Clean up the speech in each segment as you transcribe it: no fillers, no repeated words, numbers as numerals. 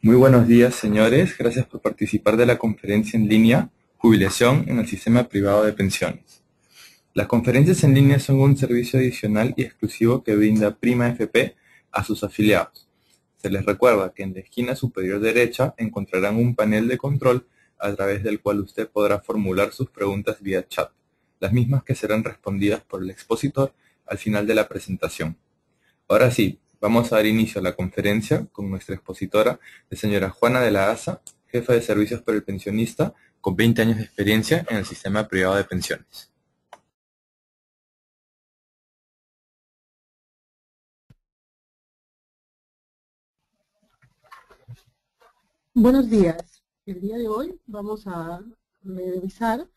Muy buenos días, señores. Gracias por participar de la conferencia en línea Jubilación en el Sistema Privado de Pensiones. Las conferencias en línea son un servicio adicional y exclusivo que brinda Prima FP a sus afiliados. Se les recuerda que en la esquina superior derecha encontrarán un panel de control a través del cual usted podrá formular sus preguntas vía chat, las mismas que serán respondidas por el expositor al final de la presentación. Ahora sí, vamos a dar inicio a la conferencia con nuestra expositora, la señora Juana de la Asa, jefa de servicios para el pensionista, con 20 años de experiencia en el sistema privado de pensiones. Buenos días. El día de hoy vamos a revisar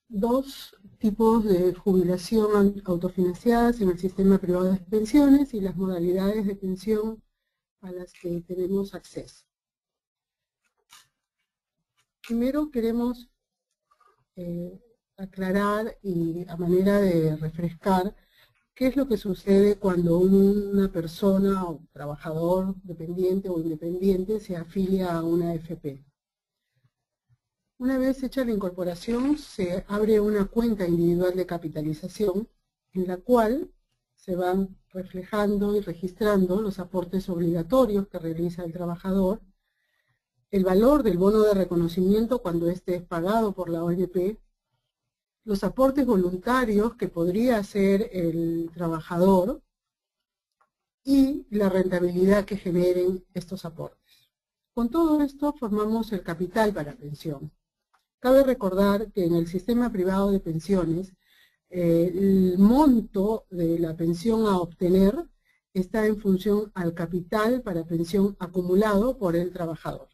dos tipos de jubilación autofinanciadas en el sistema privado de pensiones y las modalidades de pensión a las que tenemos acceso. Primero queremos aclarar y a manera de refrescar qué es lo que sucede cuando una persona o trabajador dependiente o independiente se afilia a una AFP. Una vez hecha la incorporación, se abre una cuenta individual de capitalización en la cual se van reflejando y registrando los aportes obligatorios que realiza el trabajador, el valor del bono de reconocimiento cuando éste es pagado por la ONP, los aportes voluntarios que podría hacer el trabajador y la rentabilidad que generen estos aportes. Con todo esto formamos el capital para pensión. Cabe recordar que en el sistema privado de pensiones, el monto de la pensión a obtener está en función al capital para pensión acumulado por el trabajador.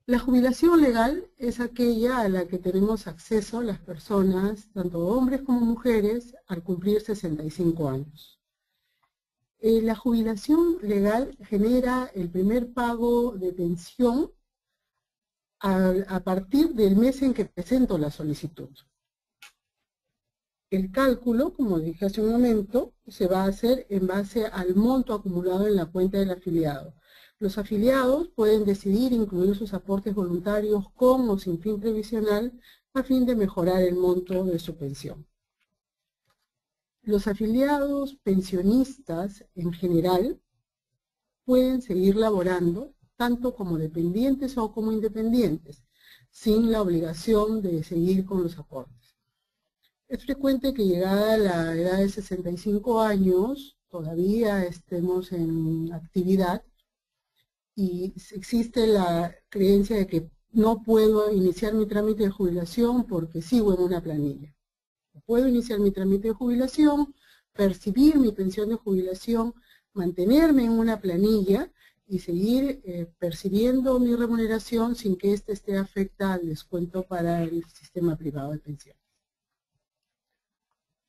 La jubilación legal es aquella a la que tenemos acceso las personas, tanto hombres como mujeres, al cumplir 65 años. La jubilación legal genera el primer pago de pensión a partir del mes en que presento la solicitud. El cálculo, como dije hace un momento, se va a hacer en base al monto acumulado en la cuenta del afiliado. Los afiliados pueden decidir incluir sus aportes voluntarios con o sin fin previsional a fin de mejorar el monto de su pensión. Los afiliados pensionistas en general pueden seguir laborando tanto como dependientes o como independientes, sin la obligación de seguir con los aportes. Es frecuente que llegada a la edad de 65 años todavía estemos en actividad y existe la creencia de que no puedo iniciar mi trámite de jubilación porque sigo en una planilla. Puedo iniciar mi trámite de jubilación, percibir mi pensión de jubilación, mantenerme en una planilla y seguir percibiendo mi remuneración sin que éste esté afecta al descuento para el sistema privado de pensiones.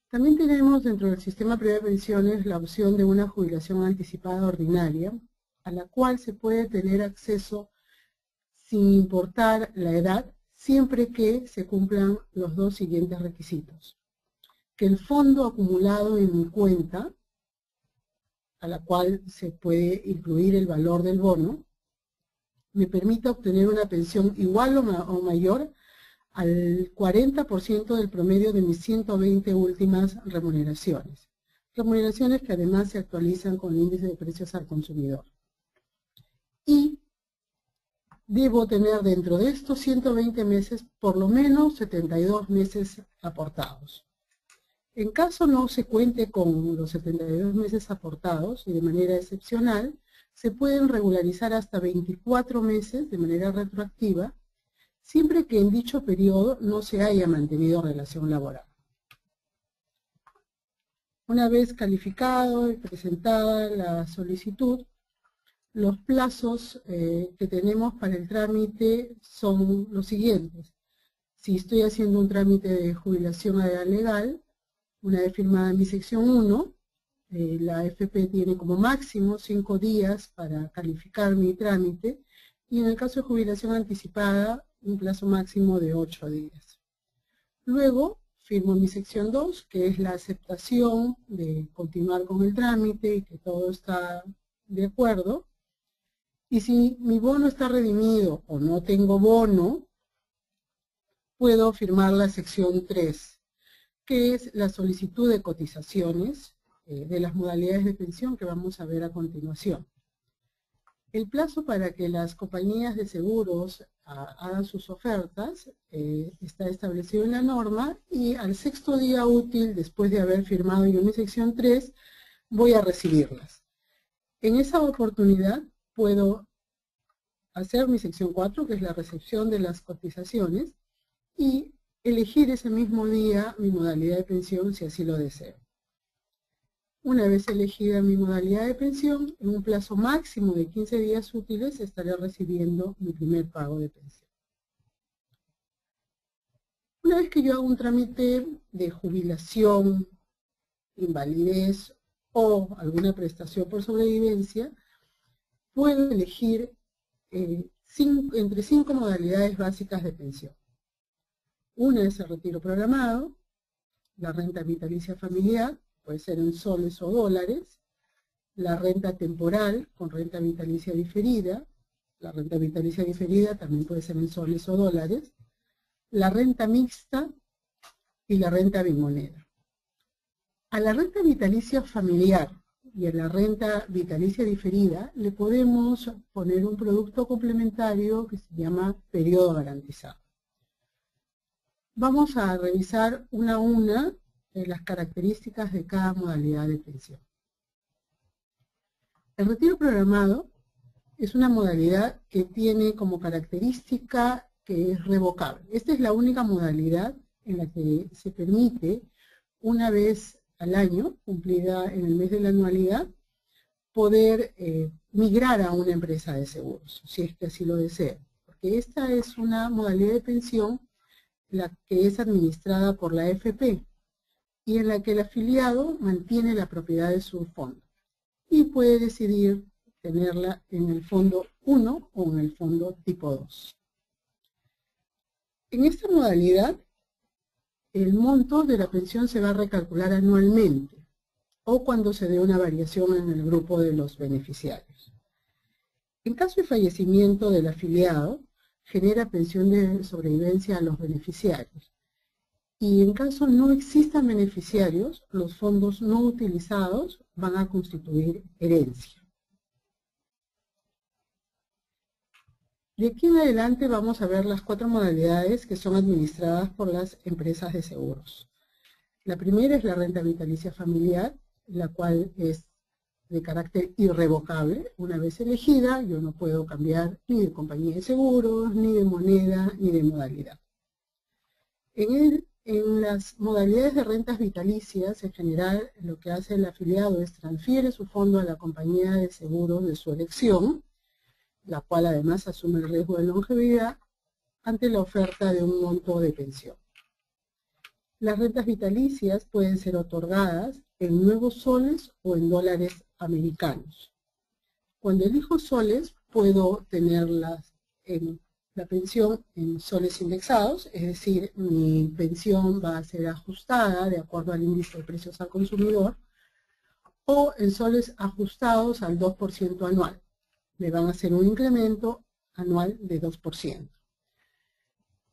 También tenemos dentro del sistema privado de pensiones la opción de una jubilación anticipada ordinaria, a la cual se puede tener acceso sin importar la edad, siempre que se cumplan los dos siguientes requisitos. Que el fondo acumulado en mi cuenta, a la cual se puede incluir el valor del bono, me permita obtener una pensión igual o mayor al 40% del promedio de mis 120 últimas remuneraciones. Remuneraciones que además se actualizan con el índice de precios al consumidor. Y debo tener dentro de estos 120 meses por lo menos 72 meses aportados. En caso no se cuente con los 72 meses aportados y de manera excepcional, se pueden regularizar hasta 24 meses de manera retroactiva, siempre que en dicho periodo no se haya mantenido relación laboral. Una vez calificado y presentada la solicitud, los plazos que tenemos para el trámite son los siguientes. Si estoy haciendo un trámite de jubilación a edad legal, una vez firmada mi sección 1, la AFP tiene como máximo 5 días para calificar mi trámite y en el caso de jubilación anticipada, un plazo máximo de 8 días. Luego, firmo mi sección 2, que es la aceptación de continuar con el trámite y que todo está de acuerdo. Y si mi bono está redimido o no tengo bono, puedo firmar la sección 3, que es la solicitud de cotizaciones de las modalidades de pensión que vamos a ver a continuación. El plazo para que las compañías de seguros hagan sus ofertas está establecido en la norma, y al 6º día útil, después de haber firmado yo mi sección 3, voy a recibirlas. En esa oportunidad puedo hacer mi sección 4, que es la recepción de las cotizaciones, y elegir ese mismo día mi modalidad de pensión si así lo deseo. Una vez elegida mi modalidad de pensión, en un plazo máximo de 15 días útiles estaré recibiendo mi primer pago de pensión. Una vez que yo hago un trámite de jubilación, invalidez o alguna prestación por sobrevivencia, puedo elegir entre 5 modalidades básicas de pensión. Una es el retiro programado, la renta vitalicia familiar, puede ser en soles o dólares, la renta temporal con renta vitalicia diferida, la renta vitalicia diferida también puede ser en soles o dólares, la renta mixta y la renta bimoneda. A la renta vitalicia familiar y a la renta vitalicia diferida le podemos poner un producto complementario que se llama periodo garantizado. Vamos a revisar una a una las características de cada modalidad de pensión. El retiro programado es una modalidad que tiene como característica que es revocable. Esta es la única modalidad en la que se permite, una vez al año, cumplida en el mes de la anualidad, poder migrar a una empresa de seguros, si es que así lo desea. Porque esta es una modalidad de pensión la que es administrada por la AFP y en la que el afiliado mantiene la propiedad de su fondo y puede decidir tenerla en el fondo 1 o en el fondo tipo 2. En esta modalidad, el monto de la pensión se va a recalcular anualmente o cuando se dé una variación en el grupo de los beneficiarios. En caso de fallecimiento del afiliado, genera pensión de sobrevivencia a los beneficiarios. Y en caso no existan beneficiarios, los fondos no utilizados van a constituir herencia. De aquí en adelante vamos a ver las 4 modalidades que son administradas por las empresas de seguros. La primera es la renta vitalicia familiar, la cual es de carácter irrevocable. Una vez elegida, yo no puedo cambiar ni de compañía de seguros, ni de moneda, ni de modalidad. En las modalidades de rentas vitalicias, en general, lo que hace el afiliado es transfiere su fondo a la compañía de seguros de su elección, la cual además asume el riesgo de longevidad ante la oferta de un monto de pensión. Las rentas vitalicias pueden ser otorgadas en nuevos soles o en dólares americanos. Cuando elijo soles, puedo tenerlas en la pensión en soles indexados, es decir, mi pensión va a ser ajustada de acuerdo al índice de precios al consumidor, o en soles ajustados al 2% anual. Me van a hacer un incremento anual de 2%.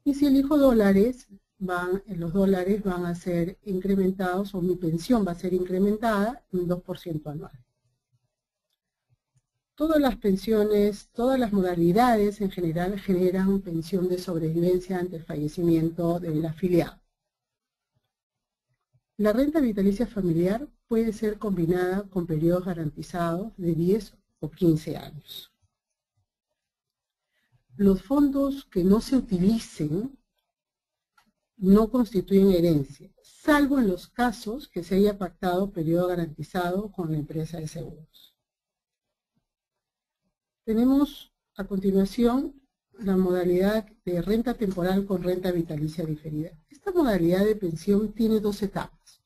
Y si elijo dólares, los dólares van a ser incrementados, o mi pensión va a ser incrementada en 2% anual. Todas las pensiones, todas las modalidades en general generan pensión de sobrevivencia ante el fallecimiento del afiliado. La renta vitalicia familiar puede ser combinada con periodos garantizados de 10 o 15 años. Los fondos que no se utilicen no constituyen herencia, salvo en los casos que se haya pactado periodo garantizado con la empresa de seguros. Tenemos a continuación la modalidad de renta temporal con renta vitalicia diferida. Esta modalidad de pensión tiene 2 etapas.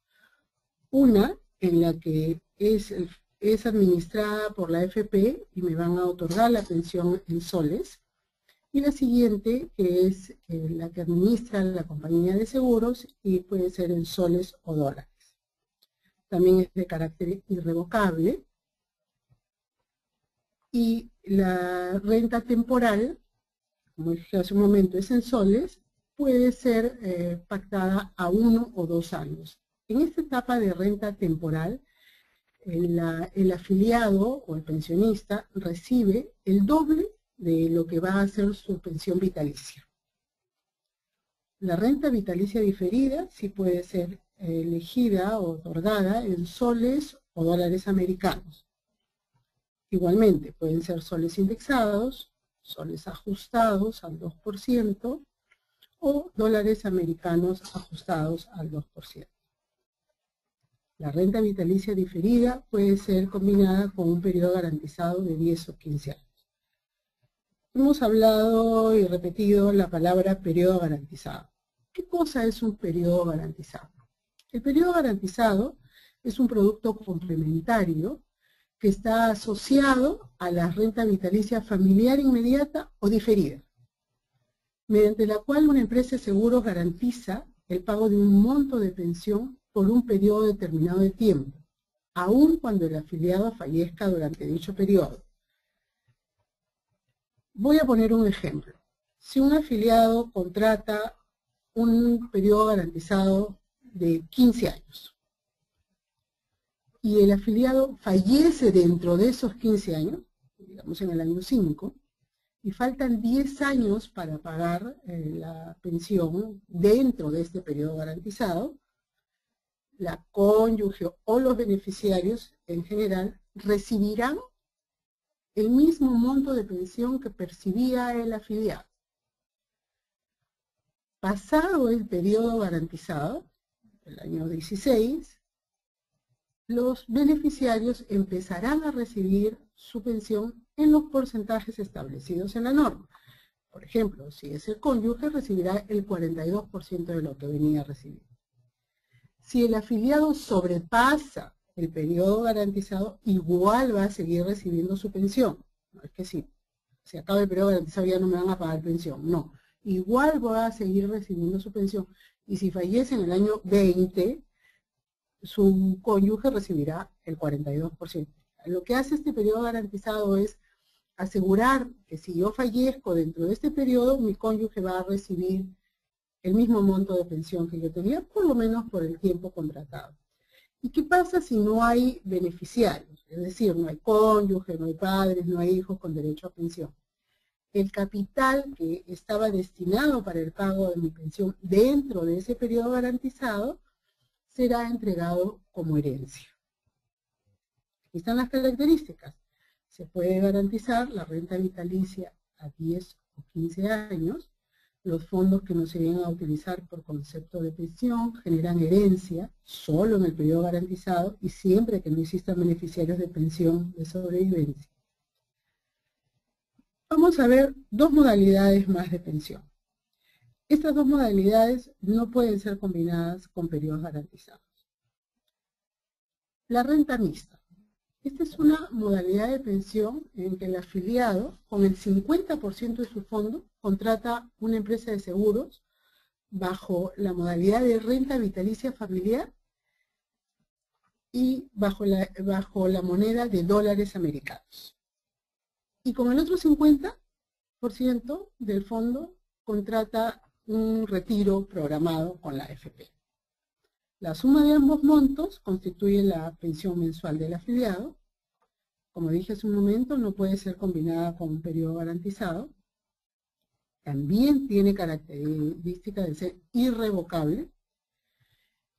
Una en la que es administrada por la AFP y me van a otorgar la pensión en soles. Y la siguiente, que es la que administra la compañía de seguros y puede ser en soles o dólares. También es de carácter irrevocable. y la renta temporal, como dije hace un momento, es en soles, puede ser pactada a 1 o 2 años. En esta etapa de renta temporal, el afiliado o el pensionista recibe el doble de lo que va a ser su pensión vitalicia. La renta vitalicia diferida sí puede ser elegida o otorgada en soles o dólares americanos. Igualmente, pueden ser soles indexados, soles ajustados al 2% o dólares americanos ajustados al 2%. La renta vitalicia diferida puede ser combinada con un periodo garantizado de 10 o 15 años. Hemos hablado y repetido la palabra periodo garantizado. ¿Qué cosa es un periodo garantizado? El periodo garantizado es un producto complementario que está asociado a la renta vitalicia familiar inmediata o diferida, mediante la cual una empresa de seguros garantiza el pago de un monto de pensión por un periodo determinado de tiempo, aun cuando el afiliado fallezca durante dicho periodo. Voy a poner un ejemplo. Si un afiliado contrata un periodo garantizado de 15 años y el afiliado fallece dentro de esos 15 años, digamos en el año 5, y faltan 10 años para pagar la pensión dentro de este periodo garantizado, la cónyuge o los beneficiarios en general recibirán el mismo monto de pensión que percibía el afiliado. Pasado el periodo garantizado, el año 16, los beneficiarios empezarán a recibir su pensión en los porcentajes establecidos en la norma. Por ejemplo, si es el cónyuge, recibirá el 42% de lo que venía a recibir. Si el afiliado sobrepasa el periodo garantizado, igual va a seguir recibiendo su pensión. No es que si se acaba el periodo garantizado ya no me van a pagar pensión, no. Igual va a seguir recibiendo su pensión. Y si fallece en el año 20, su cónyuge recibirá el 42%. Lo que hace este periodo garantizado es asegurar que si yo fallezco dentro de este periodo, mi cónyuge va a recibir el mismo monto de pensión que yo tenía, por lo menos por el tiempo contratado. ¿Y qué pasa si no hay beneficiarios? Es decir, no hay cónyuge, no hay padres, no hay hijos con derecho a pensión. El capital que estaba destinado para el pago de mi pensión dentro de ese periodo garantizado será entregado como herencia. Aquí están las características. Se puede garantizar la renta vitalicia a 10 o 15 años. Los fondos que no se vienen a utilizar por concepto de pensión generan herencia solo en el periodo garantizado y siempre que no existan beneficiarios de pensión de sobrevivencia. Vamos a ver dos modalidades más de pensión. Estas dos modalidades no pueden ser combinadas con periodos garantizados. La renta mixta. Esta es una modalidad de pensión en que el afiliado, con el 50% de su fondo, contrata una empresa de seguros bajo la modalidad de renta vitalicia familiar y bajo la moneda de dólares americanos. Y con el otro 50% del fondo contrata un retiro programado con la AFP. La suma de ambos montos constituye la pensión mensual del afiliado. Como dije hace un momento, no puede ser combinada con un periodo garantizado. También tiene característica de ser irrevocable.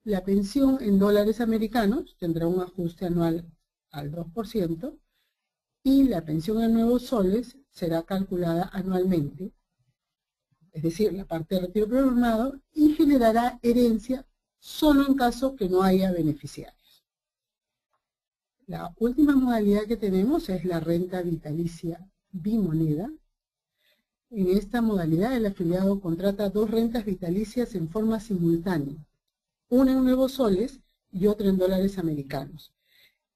La pensión en dólares americanos tendrá un ajuste anual al 2% y la pensión en nuevos soles será calculada anualmente, es decir, la parte de retiro programado, y generará herencia solo en caso que no haya beneficiarios. La última modalidad que tenemos es la renta vitalicia bimoneda. En esta modalidad el afiliado contrata dos rentas vitalicias en forma simultánea, una en nuevos soles y otra en dólares americanos.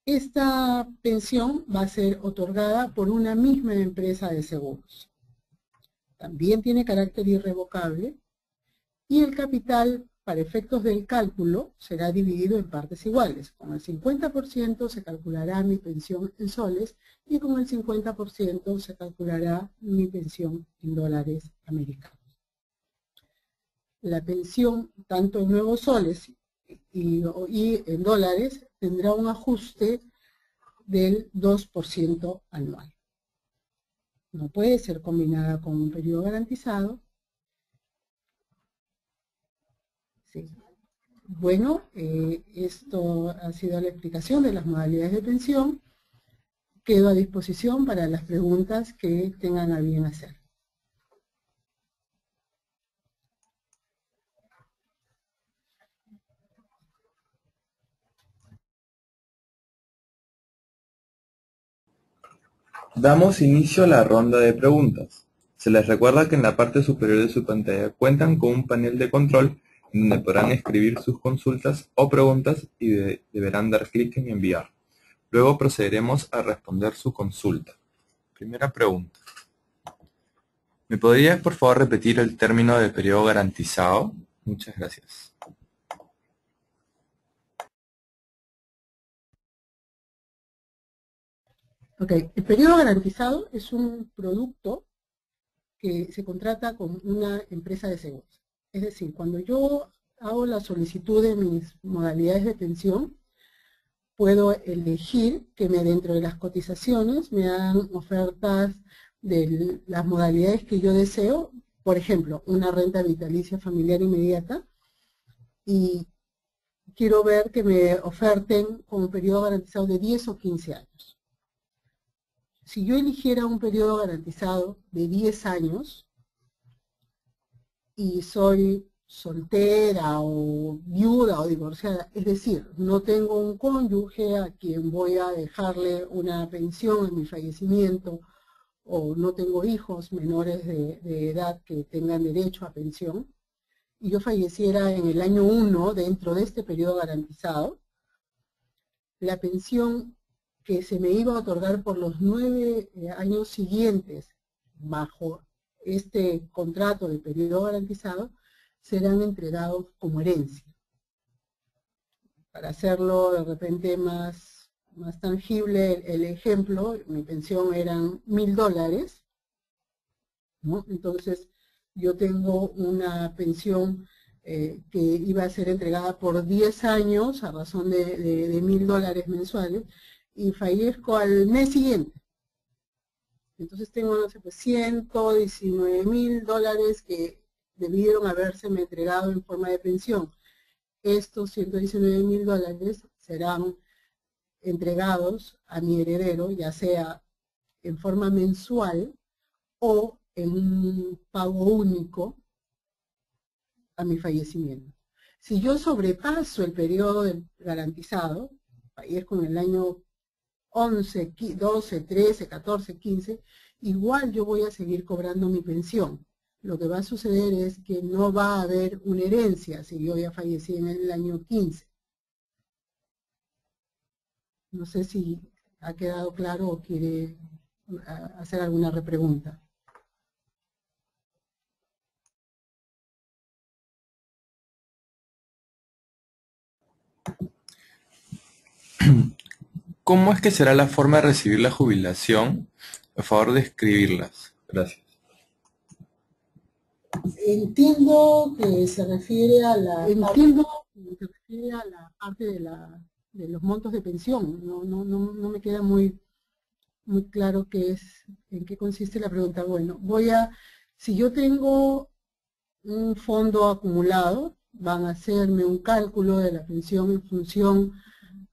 Esta pensión va a ser otorgada por una misma empresa de seguros. También tiene carácter irrevocable y el capital para efectos del cálculo, será dividido en partes iguales. Con el 50% se calculará mi pensión en soles y con el 50% se calculará mi pensión en dólares americanos. La pensión, tanto en nuevos soles y en dólares, tendrá un ajuste del 2% anual. No puede ser combinada con un periodo garantizado. Sí. Bueno, esto ha sido la explicación de las modalidades de pensión. Quedo a disposición para las preguntas que tengan a bien hacer. Damos inicio a la ronda de preguntas. Se les recuerda que en la parte superior de su pantalla cuentan con un panel de control en donde podrán escribir sus consultas o preguntas y deberán dar clic en enviar. Luego procederemos a responder su consulta. Primera pregunta. ¿Me podrías por favor repetir el término de periodo garantizado? Muchas gracias. Ok, el periodo garantizado es un producto que se contrata con una empresa de seguros. Es decir, cuando yo hago la solicitud de mis modalidades de pensión, puedo elegir que dentro de las cotizaciones me hagan ofertas de las modalidades que yo deseo, por ejemplo, una renta vitalicia familiar inmediata, y quiero ver que me oferten con un periodo garantizado de 10 o 15 años. Si yo eligiera un periodo garantizado de 10 años y soy soltera o viuda o divorciada, es decir, no tengo un cónyuge a quien voy a dejarle una pensión en mi fallecimiento, o no tengo hijos menores de edad que tengan derecho a pensión, y yo falleciera en el año 1 dentro de este periodo garantizado, la pensión que se me iba a otorgar por los 9 años siguientes bajo este contrato de periodo garantizado serán entregados como herencia. Para hacerlo de repente más tangible el ejemplo, mi pensión eran $1000, ¿no? Entonces yo tengo una pensión que iba a ser entregada por 10 años a razón de $1000 mensuales, y fallezco al mes siguiente. Entonces tengo, no sé, pues $119,000 que debieron habérseme entregado en forma de pensión. Estos $119,000 serán entregados a mi heredero, ya sea en forma mensual o en un pago único a mi fallecimiento. Si yo sobrepaso el periodo garantizado, fallezco en el año 11, 12, 13, 14, 15, igual yo voy a seguir cobrando mi pensión. Lo que va a suceder es que no va a haber una herencia si yo ya fallecí en el año 15. No sé si ha quedado claro o quiere hacer alguna repregunta. ¿Cómo es que será la forma de recibir la jubilación? Por favor, describirlas. Gracias. Entiendo que se refiere a la parte de los montos de pensión. No me queda muy claro en qué consiste la pregunta. Bueno, si yo tengo un fondo acumulado, van a hacerme un cálculo de la pensión en función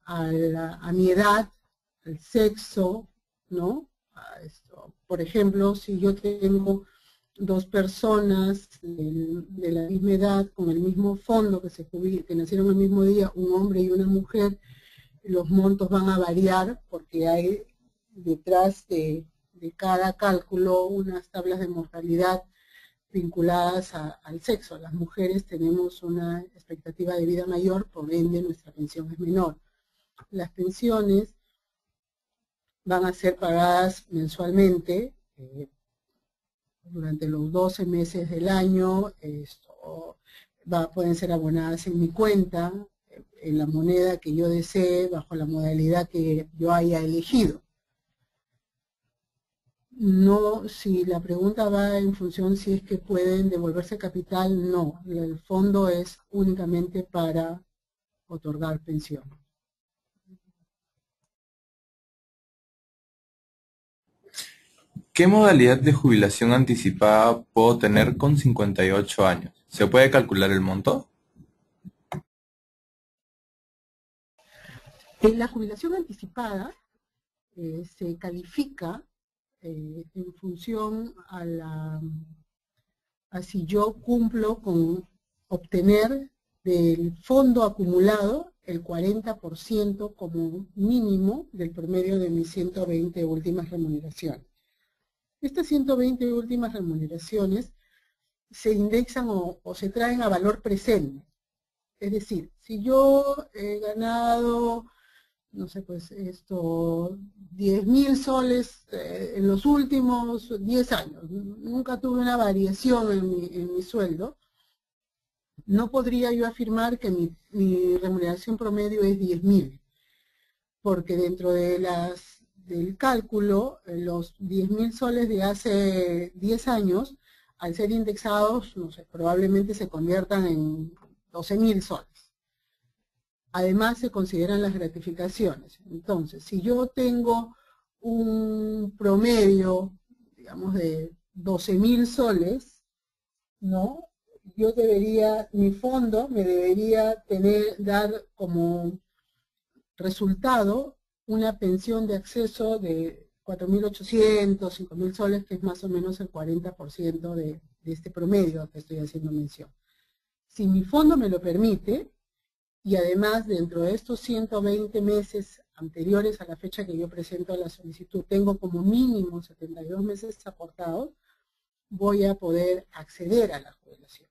a mi edad, al sexo, ¿no? Por ejemplo, si yo tengo dos personas de la misma edad, con el mismo fondo, que nacieron el mismo día, un hombre y una mujer, los montos van a variar porque hay detrás de cada cálculo unas tablas de mortalidad vinculadas al sexo. Las mujeres tenemos una expectativa de vida mayor, por ende nuestra pensión es menor. Las pensiones van a ser pagadas mensualmente durante los 12 meses del año. pueden ser abonadas en mi cuenta, en la moneda que yo desee, bajo la modalidad que yo haya elegido. No, si la pregunta va en función si es que pueden devolverse capital, no. El fondo es únicamente para otorgar pensión. ¿Qué modalidad de jubilación anticipada puedo tener con 58 años? ¿Se puede calcular el monto? En la jubilación anticipada se califica en función a si yo cumplo con obtener del fondo acumulado el 40% como mínimo del promedio de mis 120 últimas remuneraciones. Estas 120 últimas remuneraciones se indexan o se traen a valor presente. Es decir, si yo he ganado, no sé, pues 10.000 soles en los últimos 10 años, nunca tuve una variación en mi sueldo, no podría yo afirmar que mi remuneración promedio es 10.000, porque dentro de del cálculo, los 10.000 soles de hace 10 años, al ser indexados, no sé, probablemente se conviertan en 12.000 soles. Además, se consideran las gratificaciones. Entonces, si yo tengo un promedio, digamos, de 12.000 soles, ¿no? Yo mi fondo me debería dar como resultado una pensión de acceso de 4.800, 5.000 soles, que es más o menos el 40% de este promedio que estoy haciendo mención. Si mi fondo me lo permite, y además dentro de estos 120 meses anteriores a la fecha que yo presento la solicitud, tengo como mínimo 72 meses aportados, voy a poder acceder a la jubilación.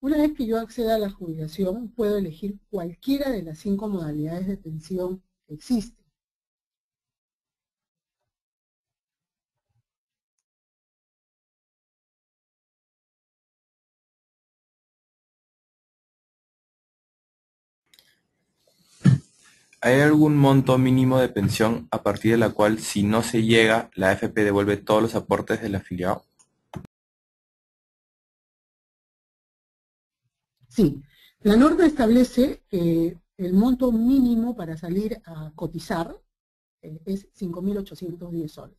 Una vez que yo acceda a la jubilación, puedo elegir cualquiera de las 5 modalidades de pensión que existen. ¿Hay algún monto mínimo de pensión a partir de la cual, si no se llega, la AFP devuelve todos los aportes del afiliado? Sí, la norma establece que el monto mínimo para salir a cotizar es 5.810 soles.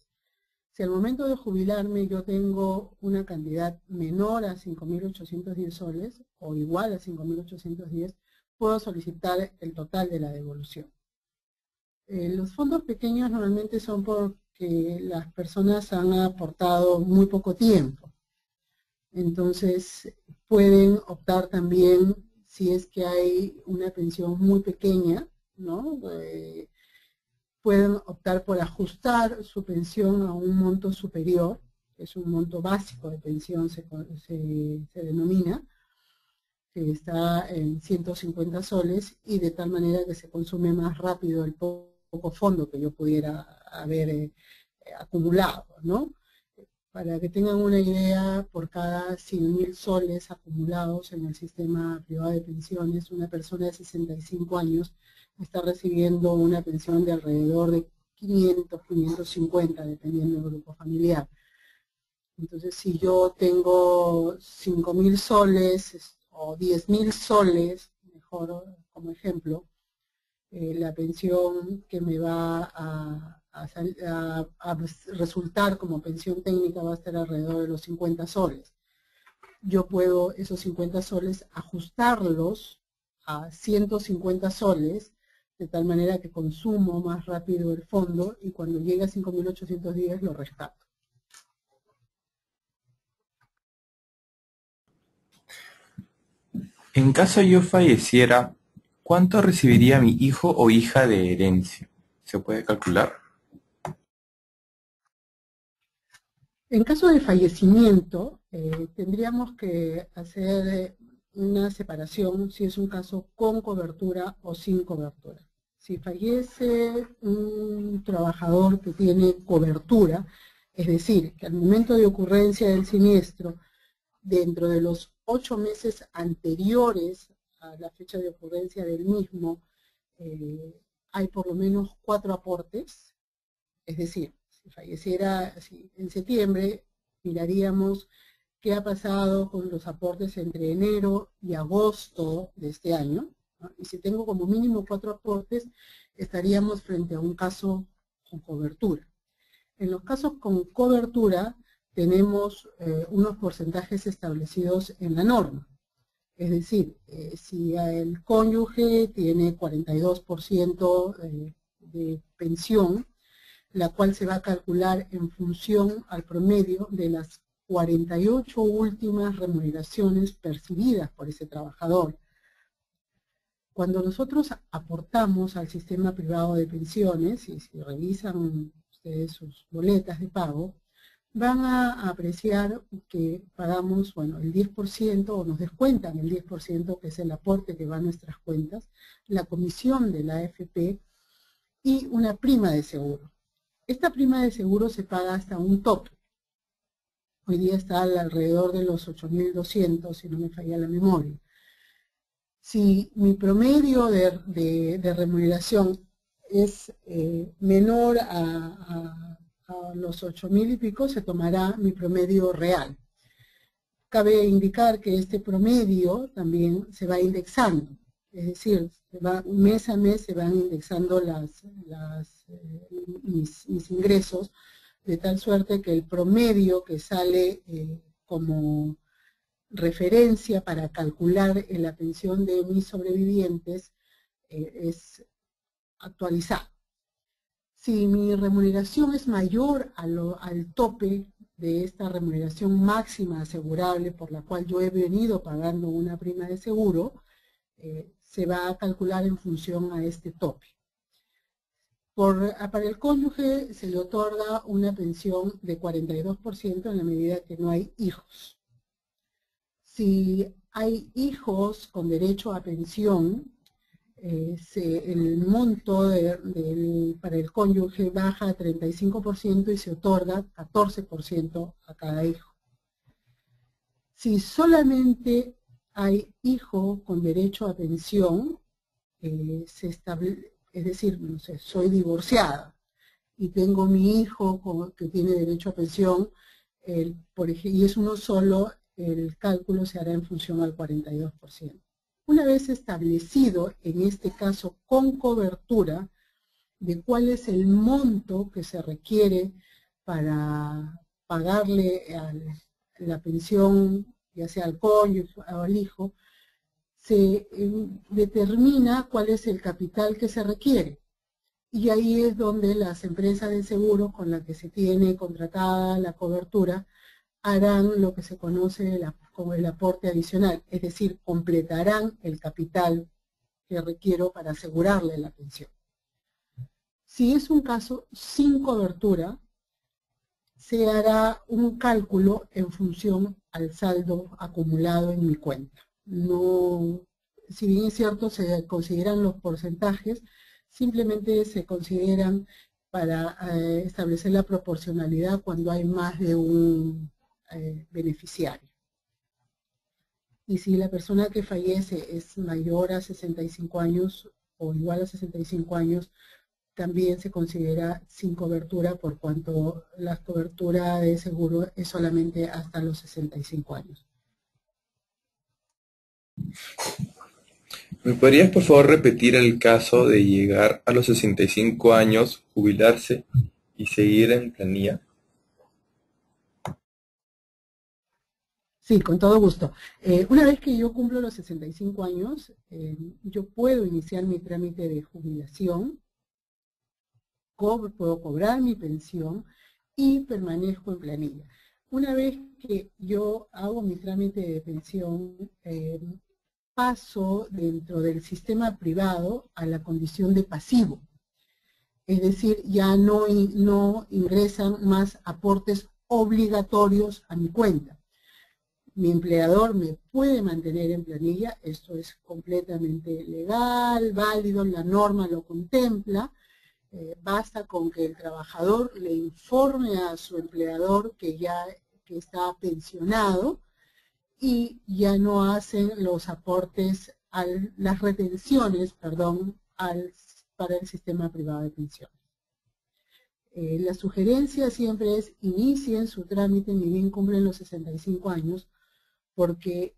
Si al momento de jubilarme yo tengo una cantidad menor a 5.810 soles o igual a 5.810, puedo solicitar el total de la devolución. Los fondos pequeños normalmente son porque las personas han aportado muy poco tiempo. Entonces pueden optar también, si es que hay una pensión muy pequeña, ¿no? Pueden optar por ajustar su pensión a un monto superior, que es un monto básico de pensión, se denomina, que está en 150 soles, y de tal manera que se consume más rápido el poco fondo que yo pudiera haber acumulado, ¿no? Para que tengan una idea, por cada 100.000 soles acumulados en el sistema privado de pensiones, una persona de 65 años está recibiendo una pensión de alrededor de 500, 550, dependiendo del grupo familiar. Entonces, si yo tengo 5.000 soles o 10.000 soles, mejor como ejemplo, la pensión que me va a resultar como pensión técnica va a estar alrededor de los 50 soles. Yo puedo esos 50 soles ajustarlos a 150 soles, de tal manera que consumo más rápido el fondo y cuando llegue a 5.810 lo rescato. En caso yo falleciera, ¿cuánto recibiría mi hijo o hija de herencia? ¿Se puede calcular? En caso de fallecimiento, tendríamos que hacer una separación si es un caso con cobertura o sin cobertura. Si fallece un trabajador que tiene cobertura, es decir, que al momento de ocurrencia del siniestro, dentro de los 8 meses anteriores a la fecha de ocurrencia del mismo, hay por lo menos 4 aportes, es decir, si falleciera en septiembre, miraríamos qué ha pasado con los aportes entre enero y agosto de este año, ¿no? Y si tengo como mínimo 4 aportes, estaríamos frente a un caso con cobertura. En los casos con cobertura tenemos unos porcentajes establecidos en la norma. Es decir, si el cónyuge tiene 42% de pensión, la cual se va a calcular en función al promedio de las 48 últimas remuneraciones percibidas por ese trabajador. Cuando nosotros aportamos al sistema privado de pensiones, y si revisan ustedes sus boletas de pago, van a apreciar que pagamos, bueno, el 10% o nos descuentan el 10%, que es el aporte que va a nuestras cuentas, la comisión de la AFP y una prima de seguro. Esta prima de seguro se paga hasta un tope. Hoy día está alrededor de los 8.200, si no me falla la memoria. Si mi promedio de remuneración es menor a los 8.000 y pico, se tomará mi promedio real. Cabe indicar que este promedio también se va indexando, es decir, mes a mes se van indexando mis ingresos, de tal suerte que el promedio que sale como referencia para calcular la pensión de mis sobrevivientes es actualizado. Si mi remuneración es mayor al tope de esta remuneración máxima asegurable por la cual yo he venido pagando una prima de seguro, se va a calcular en función a este tope. Para el cónyuge se le otorga una pensión de 42% en la medida que no hay hijos. Si hay hijos con derecho a pensión, el monto para el cónyuge baja a 35% y se otorga 14% a cada hijo. Si solamente hay hijo con derecho a pensión, es decir, no sé, soy divorciada y tengo mi hijo que tiene derecho a pensión, y es uno solo, el cálculo se hará en función al 42%. Una vez establecido, en este caso con cobertura, de cuál es el monto que se requiere para pagarle la pensión, ya sea al cónyuge o al hijo, se determina cuál es el capital que se requiere. Y ahí es donde las empresas de seguro con las que se tiene contratada la cobertura harán lo que se conoce como el aporte adicional, es decir, completarán el capital que requiero para asegurarle la pensión. Si es un caso sin cobertura, se hará un cálculo en función al saldo acumulado en mi cuenta. No, si bien es cierto, se consideran los porcentajes, simplemente se consideran para establecer la proporcionalidad cuando hay más de un beneficiario. Y si la persona que fallece es mayor a 65 años o igual a 65 años, también se considera sin cobertura por cuanto la cobertura de seguro es solamente hasta los 65 años. ¿Me podrías por favor repetir el caso de llegar a los 65 años, jubilarse y seguir en planilla? Sí, con todo gusto. Una vez que yo cumplo los 65 años, yo puedo iniciar mi trámite de jubilación, puedo cobrar mi pensión y permanezco en planilla. Una vez que yo hago mi trámite de pensión, paso dentro del sistema privado a la condición de pasivo. Es decir, ya no ingresan más aportes obligatorios a mi cuenta. Mi empleador me puede mantener en planilla, esto es completamente legal, válido, la norma lo contempla. Basta con que el trabajador le informe a su empleador que está pensionado y ya no hacen los aportes, las retenciones, perdón, para el sistema privado de pensiones. La sugerencia siempre es inicien su trámite ni bien cumplen los 65 años, porque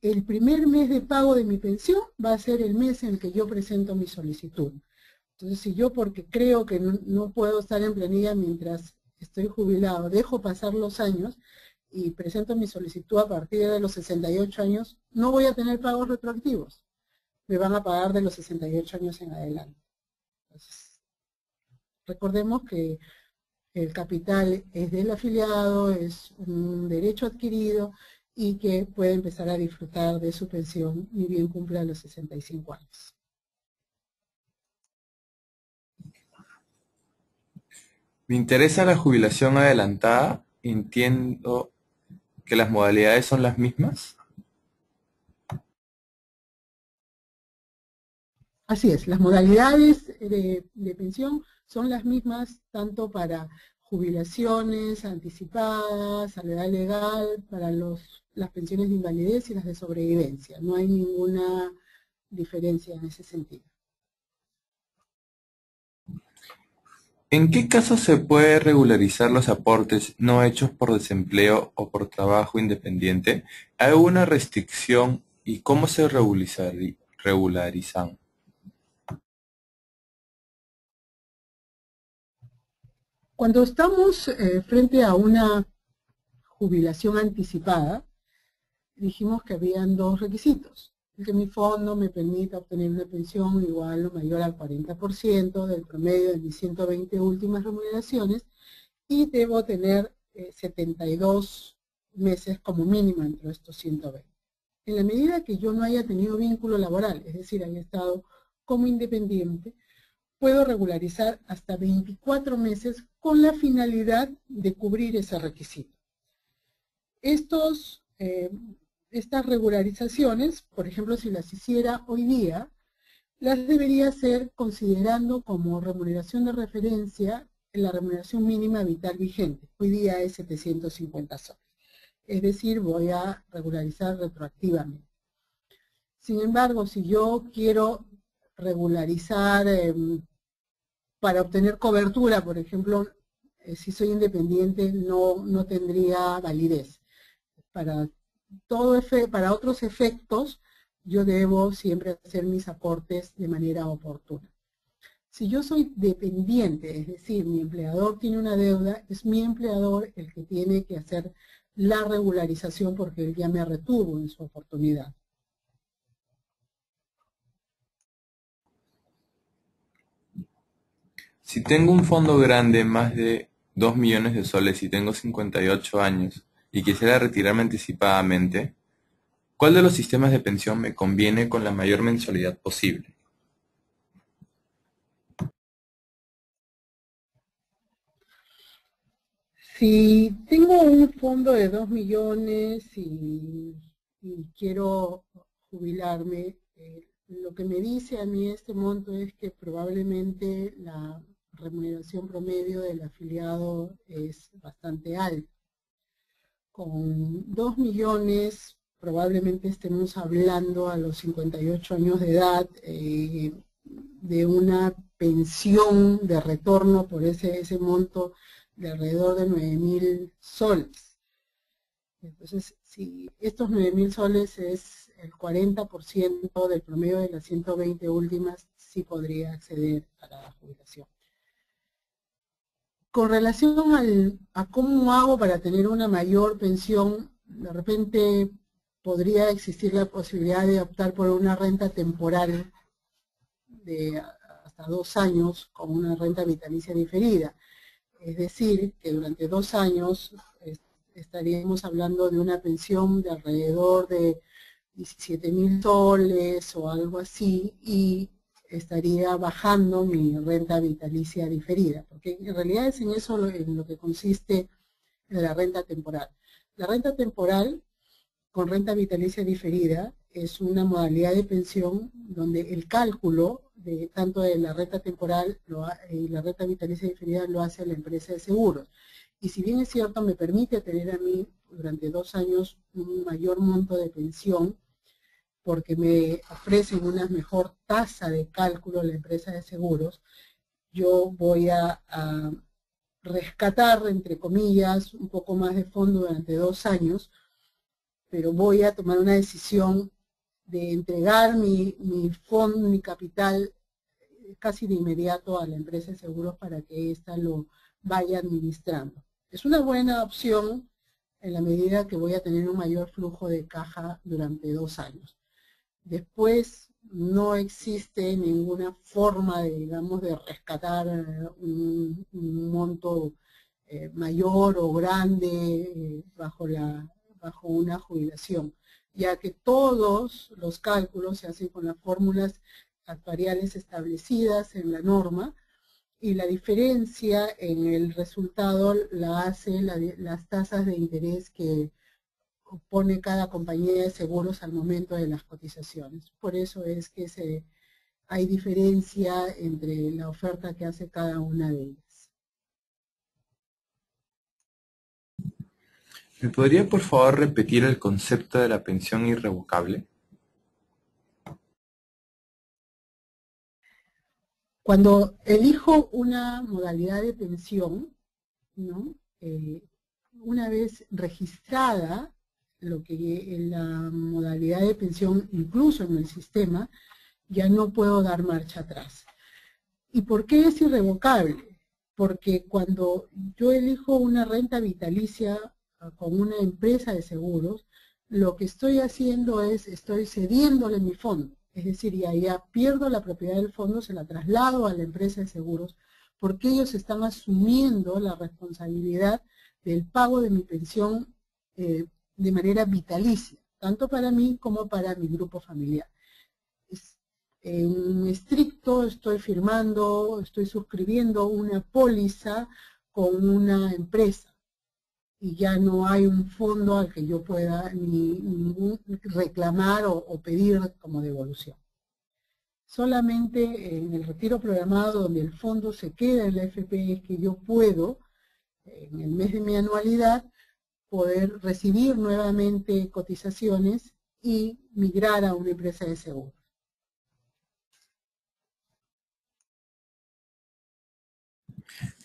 el primer mes de pago de mi pensión va a ser el mes en el que yo presento mi solicitud. Entonces, si yo, porque creo que no puedo estar en planilla mientras estoy jubilado, dejo pasar los años y presento mi solicitud a partir de los 68 años, no voy a tener pagos retroactivos. Me van a pagar de los 68 años en adelante. Entonces, recordemos que el capital es del afiliado, es un derecho adquirido y que puede empezar a disfrutar de su pensión ni bien cumpla los 65 años. Me interesa la jubilación adelantada. Entiendo que las modalidades son las mismas. Así es, las modalidades de pensión son las mismas tanto para jubilaciones anticipadas, a la edad legal, para las pensiones de invalidez y las de sobrevivencia. No hay ninguna diferencia en ese sentido. ¿En qué casos se puede regularizar los aportes no hechos por desempleo o por trabajo independiente? ¿Hay alguna restricción y cómo se regularizan? Cuando estamos frente a una jubilación anticipada, dijimos que habían dos requisitos. Que mi fondo me permita obtener una pensión igual o mayor al 40% del promedio de mis 120 últimas remuneraciones y debo tener 72 meses como mínimo entre estos 120. En la medida que yo no haya tenido vínculo laboral, es decir, haya estado como independiente, puedo regularizar hasta 24 meses con la finalidad de cubrir ese requisito. Estas regularizaciones, por ejemplo, si las hiciera hoy día, las debería hacer considerando como remuneración de referencia la remuneración mínima vital vigente. Hoy día es 750 soles. Es decir, voy a regularizar retroactivamente. Sin embargo, si yo quiero regularizar para obtener cobertura, por ejemplo, si soy independiente no tendría validez. Para otros efectos, yo debo siempre hacer mis aportes de manera oportuna. Si yo soy dependiente, es decir, mi empleador tiene una deuda, es mi empleador el que tiene que hacer la regularización porque él ya me retuvo en su oportunidad. Si tengo un fondo grande, más de 2 millones de soles y tengo 58 años y quisiera retirarme anticipadamente, ¿cuál de los sistemas de pensión me conviene con la mayor mensualidad posible? Si tengo un fondo de 2 millones y quiero jubilarme, lo que me dice a mí este monto es que probablemente la remuneración promedio del afiliado es bastante alta. Con 2 millones probablemente estemos hablando a los 58 años de edad de una pensión de retorno por ese monto de alrededor de 9.000 soles. Entonces, si estos 9.000 soles es el 40% del promedio de las 120 últimas, sí podría acceder a la jubilación. Con relación a cómo hago para tener una mayor pensión, de repente podría existir la posibilidad de optar por una renta temporal de hasta 2 años con una renta vitalicia diferida. Es decir, que durante 2 años estaríamos hablando de una pensión de alrededor de 17.000 soles o algo así y estaría bajando mi renta vitalicia diferida, porque en realidad es en eso en lo que consiste la renta temporal. La renta temporal con renta vitalicia diferida es una modalidad de pensión donde el cálculo de tanto de la renta temporal y la renta vitalicia diferida lo hace la empresa de seguros. Y si bien es cierto, me permite tener a mí durante 2 años un mayor monto de pensión, porque me ofrecen una mejor tasa de cálculo la empresa de seguros, yo voy a rescatar, entre comillas, un poco más de fondo durante 2 años, pero voy a tomar una decisión de entregar mi fondo, mi capital, casi de inmediato a la empresa de seguros para que ésta lo vaya administrando. Es una buena opción en la medida que voy a tener un mayor flujo de caja durante 2 años. Después no existe ninguna forma de, digamos, de rescatar un monto mayor o grande bajo una jubilación, ya que todos los cálculos se hacen con las fórmulas actuariales establecidas en la norma, y la diferencia en el resultado la hacen las tasas de interés que pone cada compañía de seguros al momento de las cotizaciones. Por eso es que hay diferencia entre la oferta que hace cada una de ellas. ¿Me podría por favor repetir el concepto de la pensión irrevocable? Cuando elijo una modalidad de pensión, ¿no? Una vez registrada lo que en la modalidad de pensión, incluso en el sistema, ya no puedo dar marcha atrás. ¿Y por qué es irrevocable? Porque cuando yo elijo una renta vitalicia con una empresa de seguros, lo que estoy haciendo es, estoy cediéndole mi fondo. Es decir, ya pierdo la propiedad del fondo, se la traslado a la empresa de seguros, porque ellos están asumiendo la responsabilidad del pago de mi pensión de manera vitalicia, tanto para mí como para mi grupo familiar. En estricto estoy suscribiendo una póliza con una empresa y ya no hay un fondo al que yo pueda ni reclamar o pedir como devolución. Solamente en el retiro programado, donde el fondo se queda en la AFP, es que yo puedo, en el mes de mi anualidad, poder recibir nuevamente cotizaciones y migrar a una empresa de seguros.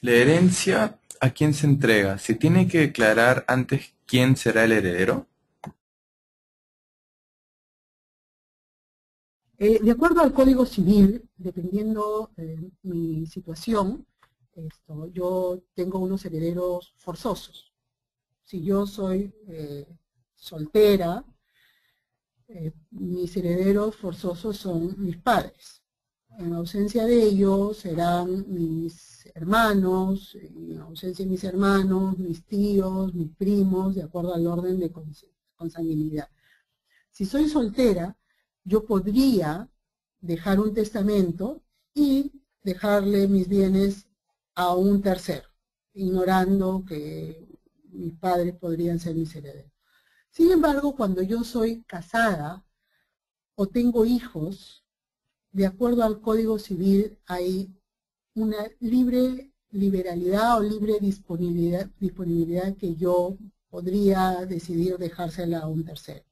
La herencia, ¿a quién se entrega? ¿Se tiene que declarar antes quién será el heredero? De acuerdo al Código Civil, dependiendo mi situación, yo tengo unos herederos forzosos. Si yo soy soltera, mis herederos forzosos son mis padres. En ausencia de ellos serán mis hermanos, en ausencia de mis hermanos, mis tíos, mis primos, de acuerdo al orden de consanguinidad. Si soy soltera, yo podría dejar un testamento y dejarle mis bienes a un tercero, ignorando que mis padres podrían ser mis herederos. Sin embargo, cuando yo soy casada o tengo hijos, de acuerdo al Código Civil hay una liberalidad o libre disponibilidad que yo podría decidir dejársela a un tercero.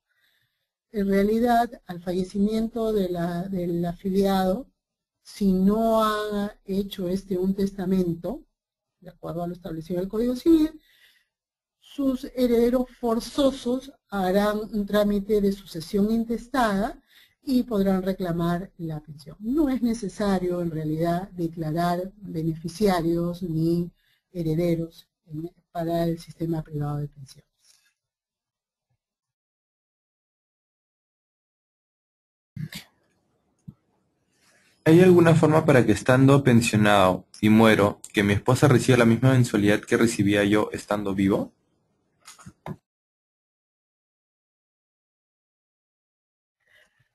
En realidad, al fallecimiento del afiliado, si no ha hecho un testamento, de acuerdo a lo establecido en el Código Civil, sus herederos forzosos harán un trámite de sucesión intestada y podrán reclamar la pensión. No es necesario, en realidad, declarar beneficiarios ni herederos para el sistema privado de pensiones. ¿Hay alguna forma para que estando pensionado y muero, que mi esposa reciba la misma mensualidad que recibía yo estando vivo?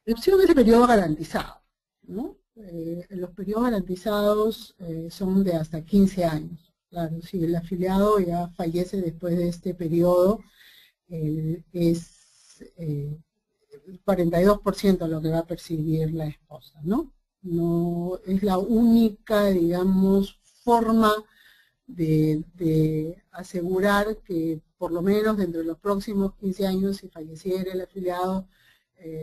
La opción es el periodo garantizado, ¿no? Los periodos garantizados son de hasta 15 años. Claro, si el afiliado ya fallece después de este periodo, es el 42% lo que va a percibir la esposa, ¿no? No es la única, digamos, forma de asegurar que por lo menos dentro de los próximos 15 años, si falleciera el afiliado,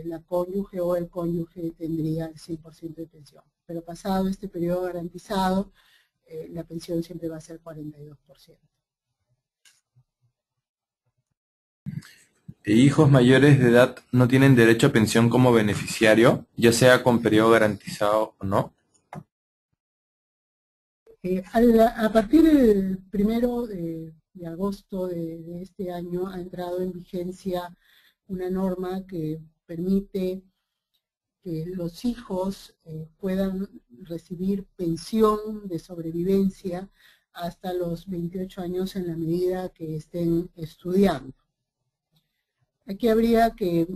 la cónyuge o el cónyuge tendría el 100% de pensión. Pero pasado este periodo garantizado, la pensión siempre va a ser 42%. ¿E hijos mayores de edad no tienen derecho a pensión como beneficiario, ya sea con periodo garantizado o no? A partir del 1 de agosto de este año ha entrado en vigencia una norma que permite que los hijos puedan recibir pensión de sobrevivencia hasta los 28 años en la medida que estén estudiando. Aquí habría que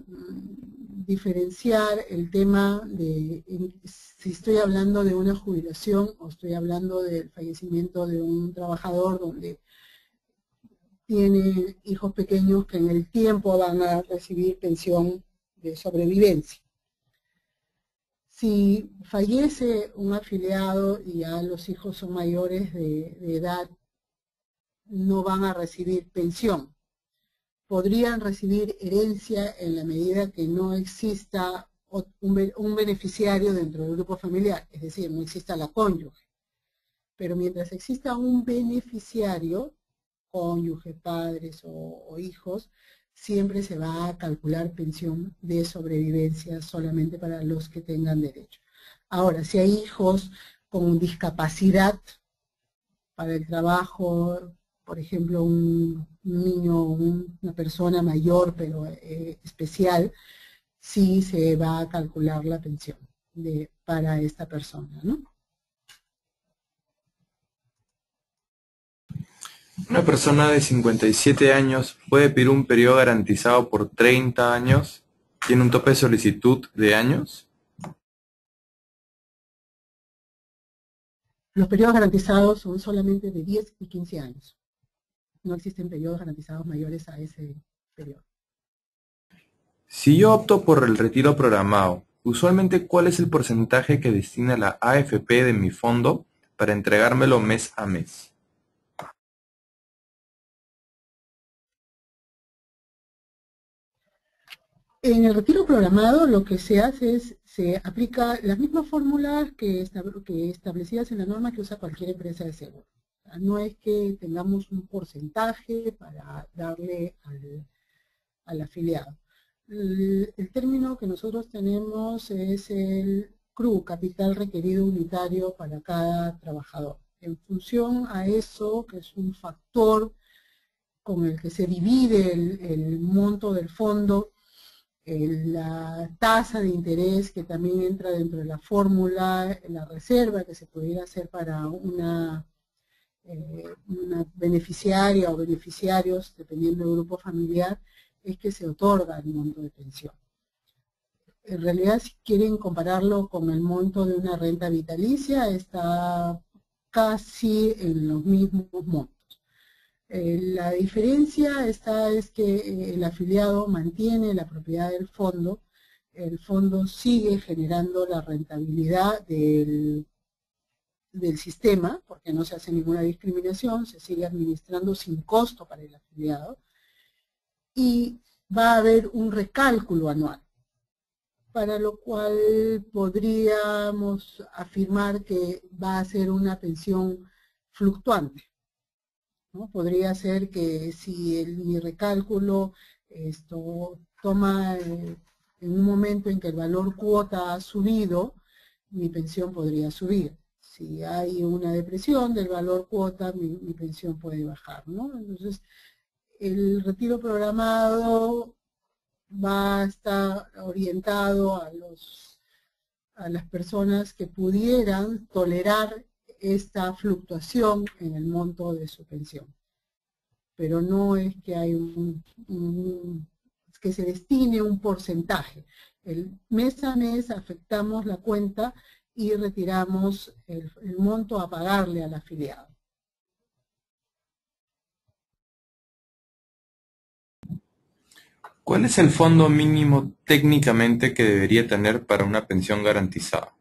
diferenciar el tema de si estoy hablando de una jubilación o estoy hablando del fallecimiento de un trabajador donde tiene hijos pequeños que en el tiempo van a recibir pensión de sobrevivencia. Si fallece un afiliado y ya los hijos son mayores de edad, no van a recibir pensión. Podrían recibir herencia en la medida que no exista un beneficiario dentro del grupo familiar, es decir, no exista la cónyuge. Pero mientras exista un beneficiario, cónyuge, padres o hijos, siempre se va a calcular pensión de sobrevivencia solamente para los que tengan derecho. Ahora, si hay hijos con discapacidad para el trabajo, por ejemplo, un niño, una persona mayor pero especial, sí se va a calcular la pensión para esta persona, ¿no? Una persona de 57 años puede pedir un periodo garantizado por 30 años. ¿Tiene un tope de solicitud de años? Los periodos garantizados son solamente de 10 y 15 años. No existen periodos garantizados mayores a ese periodo. Si yo opto por el retiro programado, usualmente ¿cuál es el porcentaje que destina la AFP de mi fondo para entregármelo mes a mes? En el retiro programado lo que se hace es, se aplica las mismas fórmulas que establecidas en la norma que usa cualquier empresa de seguro. No es que tengamos un porcentaje para darle al afiliado. El término que nosotros tenemos es el CRU, capital requerido unitario para cada trabajador. En función a eso, que es un factor con el que se divide el monto del fondo, la tasa de interés que también entra dentro de la fórmula, la reserva que se pudiera hacer para una beneficiaria o beneficiarios, dependiendo del grupo familiar, es que se otorga el monto de pensión. En realidad, si quieren compararlo con el monto de una renta vitalicia, está casi en los mismos montos. La diferencia es que el afiliado mantiene la propiedad del fondo, el fondo sigue generando la rentabilidad del sistema, porque no se hace ninguna discriminación, se sigue administrando sin costo para el afiliado, y va a haber un recálculo anual, para lo cual podríamos afirmar que va a ser una pensión fluctuante, ¿no? Podría ser que si mi recálculo toma en un momento en que el valor cuota ha subido, mi pensión podría subir. Si hay una depresión del valor cuota, mi pensión puede bajar, ¿no? Entonces, el retiro programado va a estar orientado a las personas que pudieran tolerar esta fluctuación en el monto de su pensión. Pero no es que hay que se destine un porcentaje. El mes a mes afectamos la cuenta y retiramos el monto a pagarle al afiliado. ¿Cuál es el fondo mínimo técnicamente que debería tener para una pensión garantizada?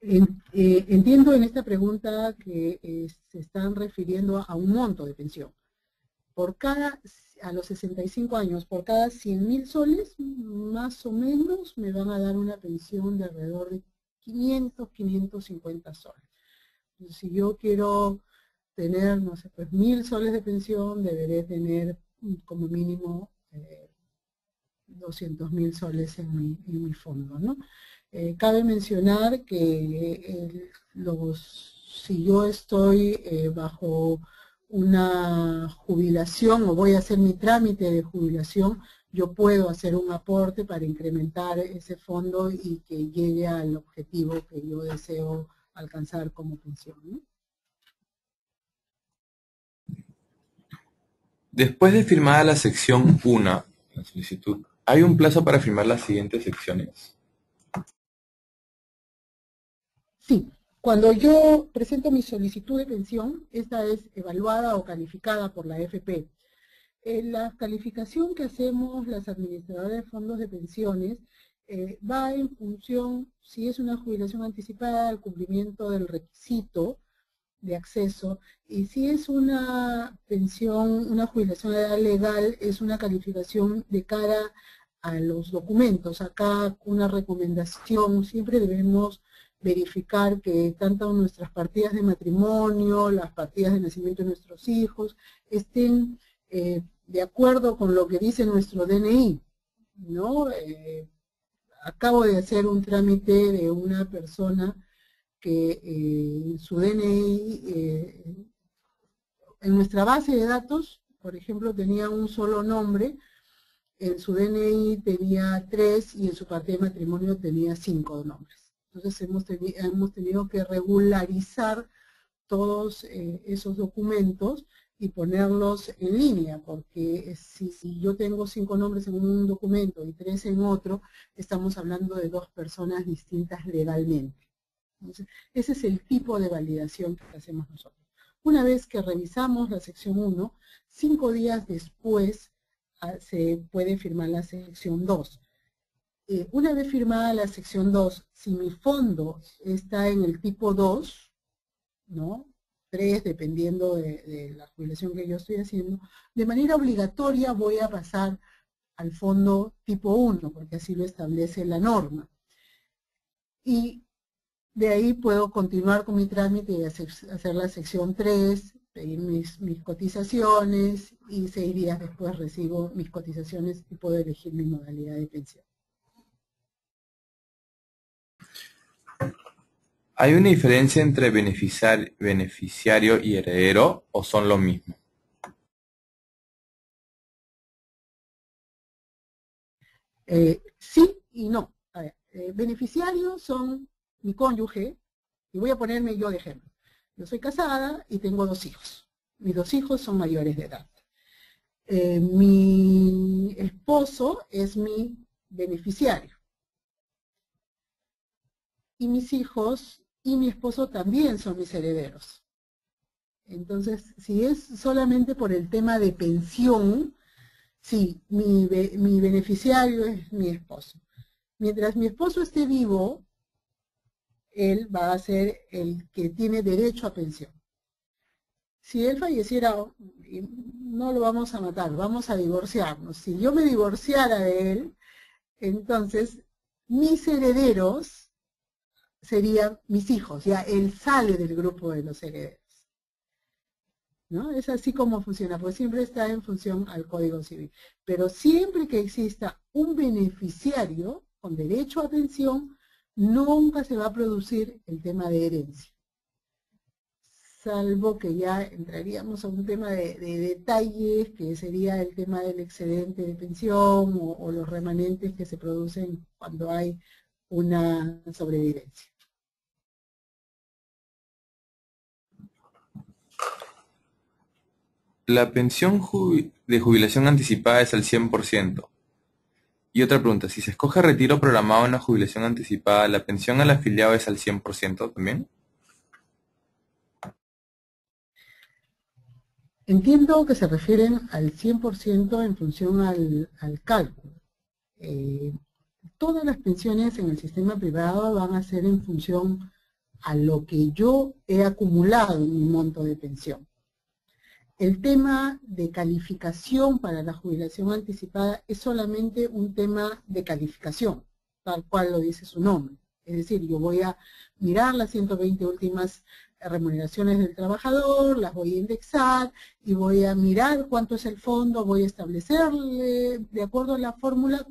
Entiendo en esta pregunta que se están refiriendo a un monto de pensión. A los 65 años, por cada 100.000 soles, más o menos, me van a dar una pensión de alrededor de 550 soles. Entonces, si yo quiero tener, no sé, pues 1.000 soles de pensión, deberé tener como mínimo 200.000 soles en mi fondo, ¿no? Cabe mencionar que si yo estoy bajo una jubilación o voy a hacer mi trámite de jubilación, yo puedo hacer un aporte para incrementar ese fondo y que llegue al objetivo que yo deseo alcanzar como pensión, ¿no? Después de firmada la sección 1, la solicitud, ¿hay un plazo para firmar las siguientes secciones? Sí, cuando yo presento mi solicitud de pensión, esta es evaluada o calificada por la AFP. La calificación que hacemos las administradoras de fondos de pensiones va en función, si es una jubilación anticipada, al cumplimiento del requisito de acceso, y si es una pensión, una jubilación a edad legal, es una calificación de cara a los documentos. Acá una recomendación, siempre debemos verificar que tanto nuestras partidas de matrimonio, las partidas de nacimiento de nuestros hijos, estén de acuerdo con lo que dice nuestro DNI, ¿no? Acabo de hacer un trámite de una persona que su DNI, en nuestra base de datos, por ejemplo, tenía un solo nombre, en su DNI tenía 3 y en su parte de matrimonio tenía 5 nombres. Entonces hemos tenido que regularizar todos esos documentos y ponerlos en línea, porque si yo tengo 5 nombres en un documento y 3 en otro, estamos hablando de 2 personas distintas legalmente. Entonces, ese es el tipo de validación que hacemos nosotros. Una vez que revisamos la sección 1, 5 días después se puede firmar la sección 2. Una vez firmada la sección 2, si mi fondo está en el tipo 2, ¿no? 3, dependiendo de la jubilación que yo estoy haciendo, de manera obligatoria voy a pasar al fondo tipo 1, porque así lo establece la norma. Y de ahí puedo continuar con mi trámite y hacer la sección 3, pedir mis cotizaciones, y 6 días después recibo mis cotizaciones y puedo elegir mi modalidad de pensión. ¿Hay una diferencia entre beneficiario y heredero o son lo mismo? Sí y no. A ver, beneficiarios son mi cónyuge, y voy a ponerme yo de ejemplo. Yo soy casada y tengo 2 hijos. Mis 2 hijos son mayores de edad. Mi esposo es mi beneficiario. Y mis hijos y mi esposo también son mis herederos. Entonces, si es solamente por el tema de pensión, sí, mi beneficiario es mi esposo. Mientras mi esposo esté vivo, él va a ser el que tiene derecho a pensión. Si él falleciera, no lo vamos a matar, vamos a divorciarnos. Si yo me divorciara de él, entonces mis herederos serían mis hijos, ya él sale del grupo de los herederos, ¿no? Es así como funciona, pues siempre está en función al Código Civil. Pero siempre que exista un beneficiario con derecho a pensión, nunca se va a producir el tema de herencia. Salvo que ya entraríamos a un tema de detalles, que sería el tema del excedente de pensión o los remanentes que se producen cuando hay una sobrevivencia. La pensión de jubilación anticipada es al 100%. Y otra pregunta, si se escoge retiro programado en la jubilación anticipada, ¿la pensión al afiliado es al 100% también? Entiendo que se refieren al 100% en función al cálculo. Todas las pensiones en el sistema privado van a ser en función a lo que yo he acumulado en mi monto de pensión. El tema de calificación para la jubilación anticipada es solamente un tema de calificación, tal cual lo dice su nombre. Es decir, yo voy a mirar las 120 últimas remuneraciones del trabajador, las voy a indexar y voy a mirar cuánto es el fondo, voy a establecerle, de acuerdo a la fórmula,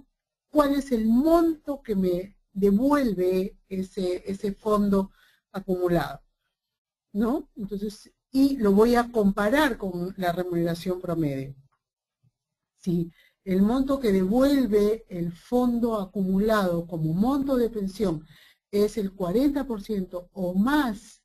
cuál es el monto que me devuelve ese fondo acumulado, ¿no? Entonces, y lo voy a comparar con la remuneración promedio. Si el monto que devuelve el fondo acumulado como monto de pensión es el 40% o más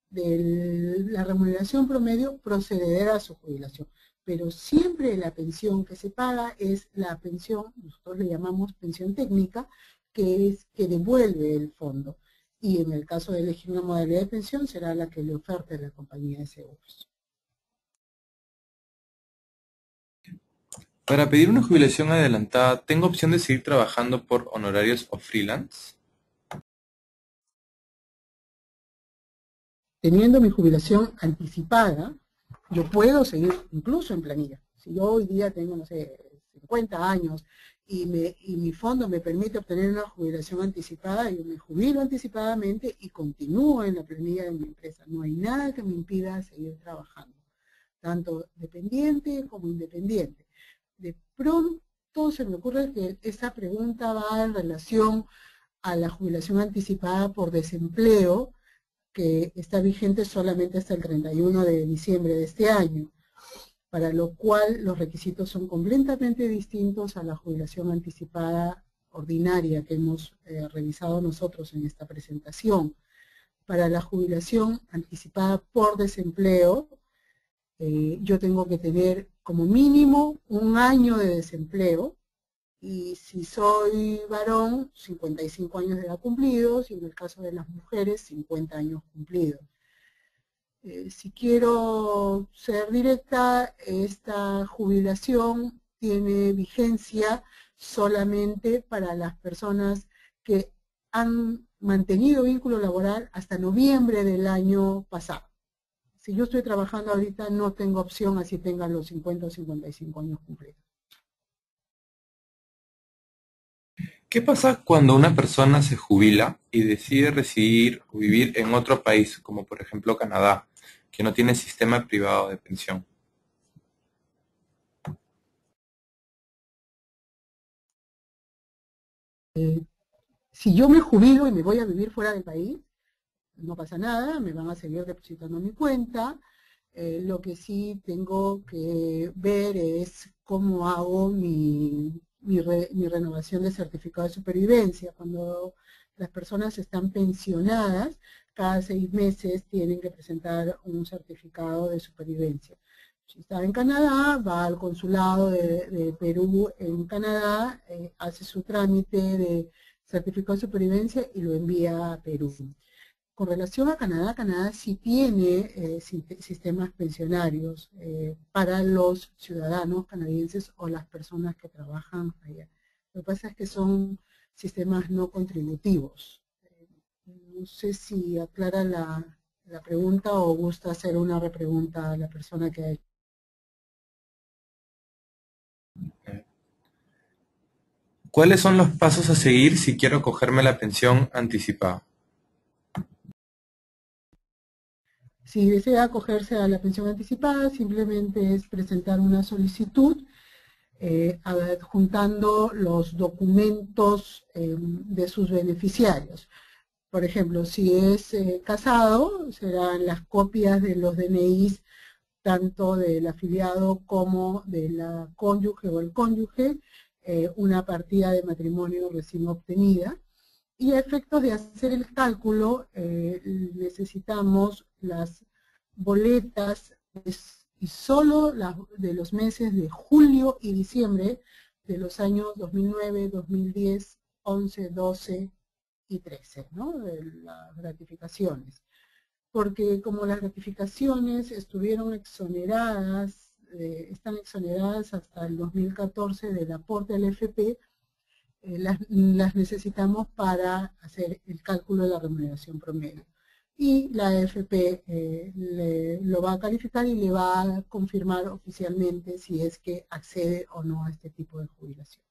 de la remuneración promedio, procederá a su jubilación. Pero siempre la pensión que se paga es la pensión, nosotros le llamamos pensión técnica, que es que devuelve el fondo. Y en el caso de elegir una modalidad de pensión, será la que le oferte la compañía de seguros. Para pedir una jubilación adelantada, ¿tengo opción de seguir trabajando por honorarios o freelance? Teniendo mi jubilación anticipada, yo puedo seguir incluso en planilla. Si yo hoy día tengo, no sé, 50 años y mi fondo me permite obtener una jubilación anticipada, yo me jubilo anticipadamente y continúo en la planilla de mi empresa. No hay nada que me impida seguir trabajando, tanto dependiente como independiente. De pronto se me ocurre que esta pregunta va en relación a la jubilación anticipada por desempleo, que está vigente solamente hasta el 31 de diciembre de este año, para lo cual los requisitos son completamente distintos a la jubilación anticipada ordinaria que hemos revisado nosotros en esta presentación. Para la jubilación anticipada por desempleo, yo tengo que tener como mínimo un año de desempleo, y si soy varón, 55 años de edad cumplidos, y en el caso de las mujeres, 50 años cumplidos. Si quiero ser directa, esta jubilación tiene vigencia solamente para las personas que han mantenido vínculo laboral hasta noviembre del año pasado. Si yo estoy trabajando ahorita, no tengo opción así tenga los 50 o 55 años cumplidos. ¿Qué pasa cuando una persona se jubila y decide residir o vivir en otro país, como por ejemplo Canadá, que no tiene sistema privado de pensión? Si yo me jubilo y me voy a vivir fuera del país, no pasa nada, me van a seguir depositando mi cuenta. Lo que sí tengo que ver es cómo hago mi renovación de certificado de supervivencia. Cuando las personas están pensionadas, cada 6 meses tienen que presentar un certificado de supervivencia. Si está en Canadá, va al consulado de Perú en Canadá, hace su trámite de certificado de supervivencia y lo envía a Perú. Con relación a Canadá, Canadá sí tiene sistemas pensionarios para los ciudadanos canadienses o las personas que trabajan allá. Lo que pasa es que son sistemas no contributivos. No sé si aclara la pregunta o gusta hacer una repregunta a la persona que ha hecho. ¿Cuáles son los pasos a seguir si quiero acogerme a la pensión anticipada? Si desea acogerse a la pensión anticipada, simplemente es presentar una solicitud adjuntando los documentos de sus beneficiarios. Por ejemplo, si es casado, serán las copias de los DNIs tanto del afiliado como de la cónyuge o el cónyuge, una partida de matrimonio recién obtenida. Y a efectos de hacer el cálculo, necesitamos las boletas y solo de los meses de julio y diciembre de los años 2009, 2010, 11, 12 y 13, ¿no? De las gratificaciones. Porque como las gratificaciones estuvieron exoneradas, están exoneradas hasta el 2014 del aporte al FP, las necesitamos para hacer el cálculo de la remuneración promedio. y la AFP lo va a calificar y le va a confirmar oficialmente si es que accede o no a este tipo de jubilación.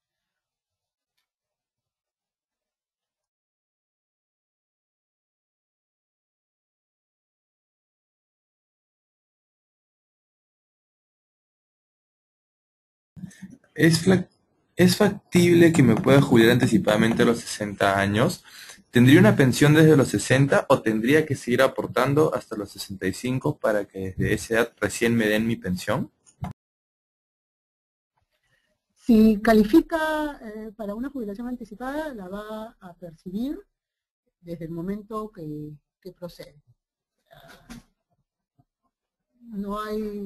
¿Es factible que me pueda jubilar anticipadamente a los 60 años? ¿Tendría una pensión desde los 60 o tendría que seguir aportando hasta los 65 para que desde esa edad recién me den mi pensión? Si califica para una jubilación anticipada, la va a percibir desde el momento que procede. No hay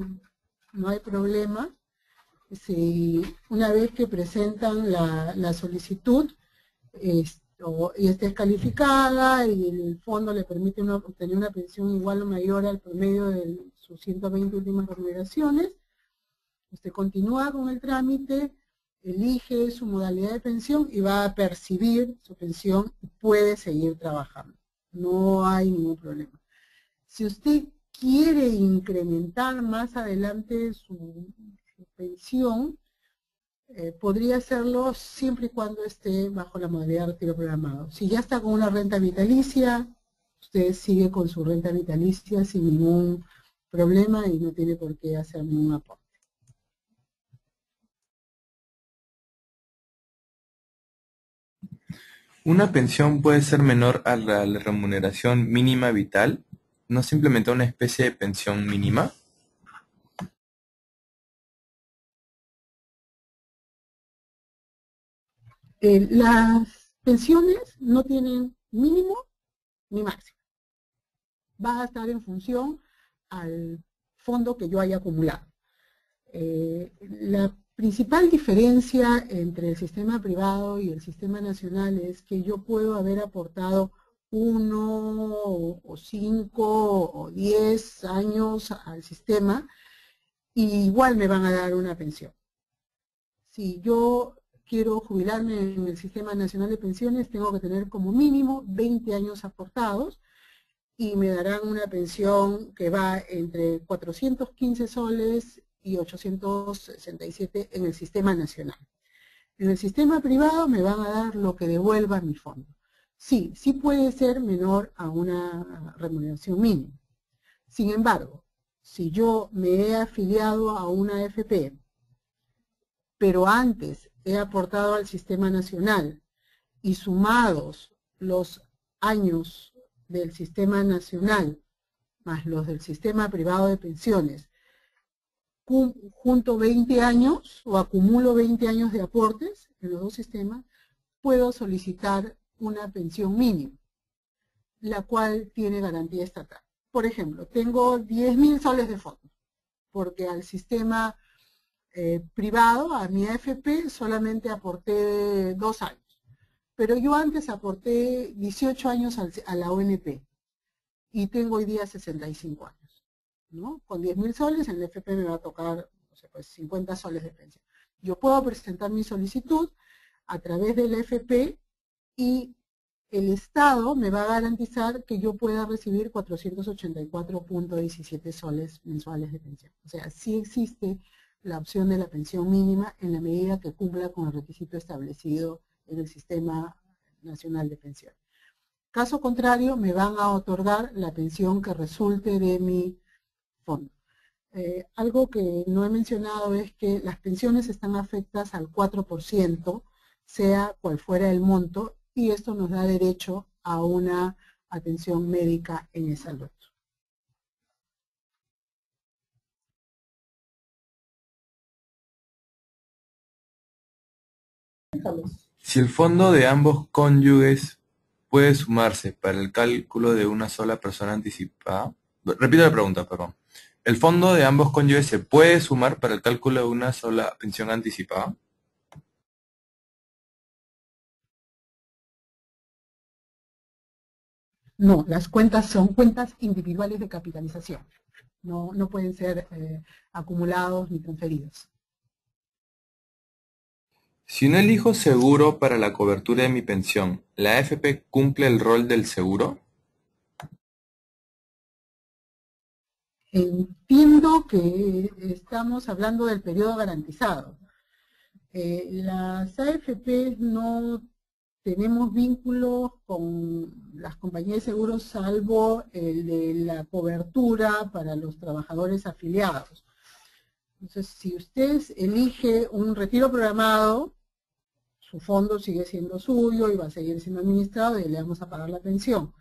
problema. Si una vez que presentan la solicitud y esté calificada y el fondo le permite obtener una pensión igual o mayor al promedio de sus 120 últimas remuneraciones, usted continúa con el trámite, elige su modalidad de pensión y va a percibir su pensión y puede seguir trabajando. No hay ningún problema. Si usted quiere incrementar más adelante su pensión, podría hacerlo siempre y cuando esté bajo la modalidad de retiro programado. Si ya está con una renta vitalicia, usted sigue con su renta vitalicia sin ningún problema y no tiene por qué hacer ningún aporte. ¿Una pensión puede ser menor a la remuneración mínima vital? ¿No se implementa una especie de pensión mínima? Las pensiones no tienen mínimo ni máximo. Va a estar en función al fondo que yo haya acumulado. La principal diferencia entre el sistema privado y el sistema nacional es que yo puedo haber aportado 1 o 5 o 10 años al sistema y igual me van a dar una pensión. Si yo quiero jubilarme en el Sistema Nacional de Pensiones, tengo que tener como mínimo 20 años aportados y me darán una pensión que va entre 415 soles y 867 en el sistema nacional. En el sistema privado me van a dar lo que devuelva mi fondo. Sí, sí puede ser menor a una remuneración mínima. Sin embargo, si yo me he afiliado a una AFP, pero antes he aportado al sistema nacional y sumados los años del sistema nacional más los del sistema privado de pensiones, junto 20 años o acumulo 20 años de aportes en los dos sistemas, puedo solicitar una pensión mínima, la cual tiene garantía estatal. Por ejemplo, tengo 10.000 soles de fondos, porque al sistema privado, a mi AFP, solamente aporté 2 años. Pero yo antes aporté 18 años a la ONP y tengo hoy día 65 años. ¿No? Con 10.000 soles en el FP me va a tocar, no sé, pues 50 soles de pensión. Yo puedo presentar mi solicitud a través del FP y el Estado me va a garantizar que yo pueda recibir 484.17 soles mensuales de pensión. O sea, sí existe la opción de la pensión mínima en la medida que cumpla con el requisito establecido en el Sistema Nacional de Pensiones. Caso contrario, me van a otorgar la pensión que resulte de mi fondo. Algo que no he mencionado es que las pensiones están afectadas al 4%, sea cual fuera el monto, y esto nos da derecho a una atención médica en salud. Si el fondo de ambos cónyuges puede sumarse para el cálculo de una sola persona anticipada. Repito la pregunta, perdón. ¿El fondo de ambos cónyuges se puede sumar para el cálculo de una sola pensión anticipada? No, las cuentas son cuentas individuales de capitalización. No pueden ser acumulados ni transferidos. Si no elijo seguro para la cobertura de mi pensión, ¿la AFP cumple el rol del seguro? Entiendo que estamos hablando del periodo garantizado. Las AFP no tenemos vínculos con las compañías de seguros salvo el de la cobertura para los trabajadores afiliados. Entonces, si usted elige un retiro programado, su fondo sigue siendo suyo y va a seguir siendo administrado y le vamos a pagar la pensión.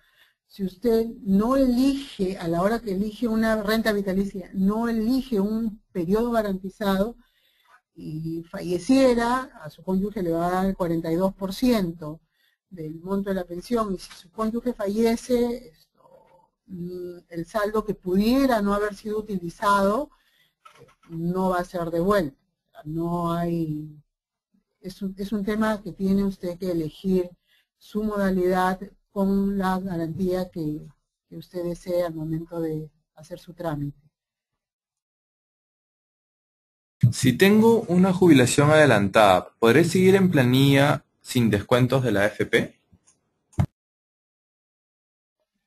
Si usted no elige, a la hora que elige una renta vitalicia, no elige un periodo garantizado y falleciera, a su cónyuge le va a dar el 42% del monto de la pensión, y si su cónyuge fallece, el saldo que pudiera no haber sido utilizado no va a ser devuelto. No hay, es un tema que tiene usted que elegir su modalidad con la garantía que usted desee al momento de hacer su trámite. Si tengo una jubilación adelantada, ¿podré seguir en planilla sin descuentos de la AFP?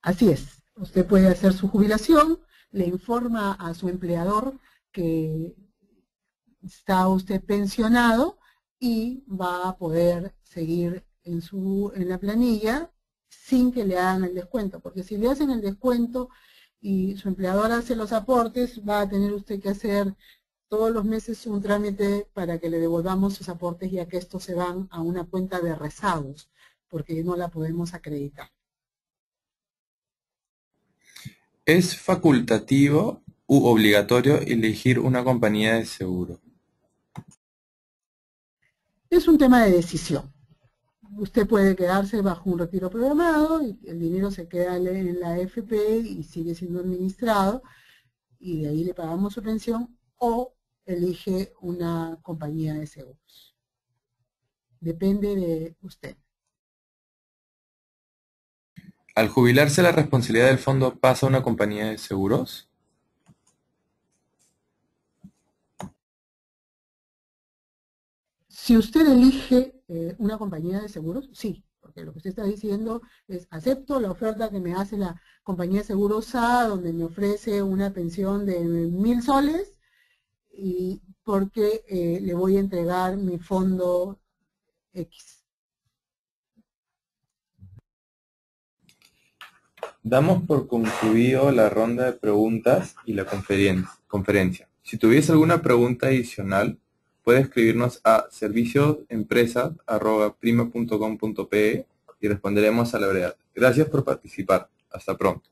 Así es, usted puede hacer su jubilación, le informa a su empleador que está usted pensionado y va a poder seguir en la planilla sin que le hagan el descuento, porque si le hacen el descuento y su empleador hace los aportes, va a tener usted que hacer todos los meses un trámite para que le devolvamos sus aportes, ya que estos se van a una cuenta de rezagos, porque no la podemos acreditar. ¿Es facultativo u obligatorio elegir una compañía de seguro? Es un tema de decisión. Usted puede quedarse bajo un retiro programado y el dinero se queda en la AFP y sigue siendo administrado y de ahí le pagamos su pensión, o elige una compañía de seguros. Depende de usted. ¿Al jubilarse la responsabilidad del fondo pasa a una compañía de seguros? Si usted elige una compañía de seguros, sí, porque lo que usted está diciendo es: acepto la oferta que me hace la compañía de seguros A, donde me ofrece una pensión de 1.000 soles, y porque le voy a entregar mi fondo X. Damos por concluido la ronda de preguntas y la conferencia. Si tuviese alguna pregunta adicional, puede escribirnos a serviciosempresas@prima.com.pe y responderemos a la brevedad. Gracias por participar. Hasta pronto.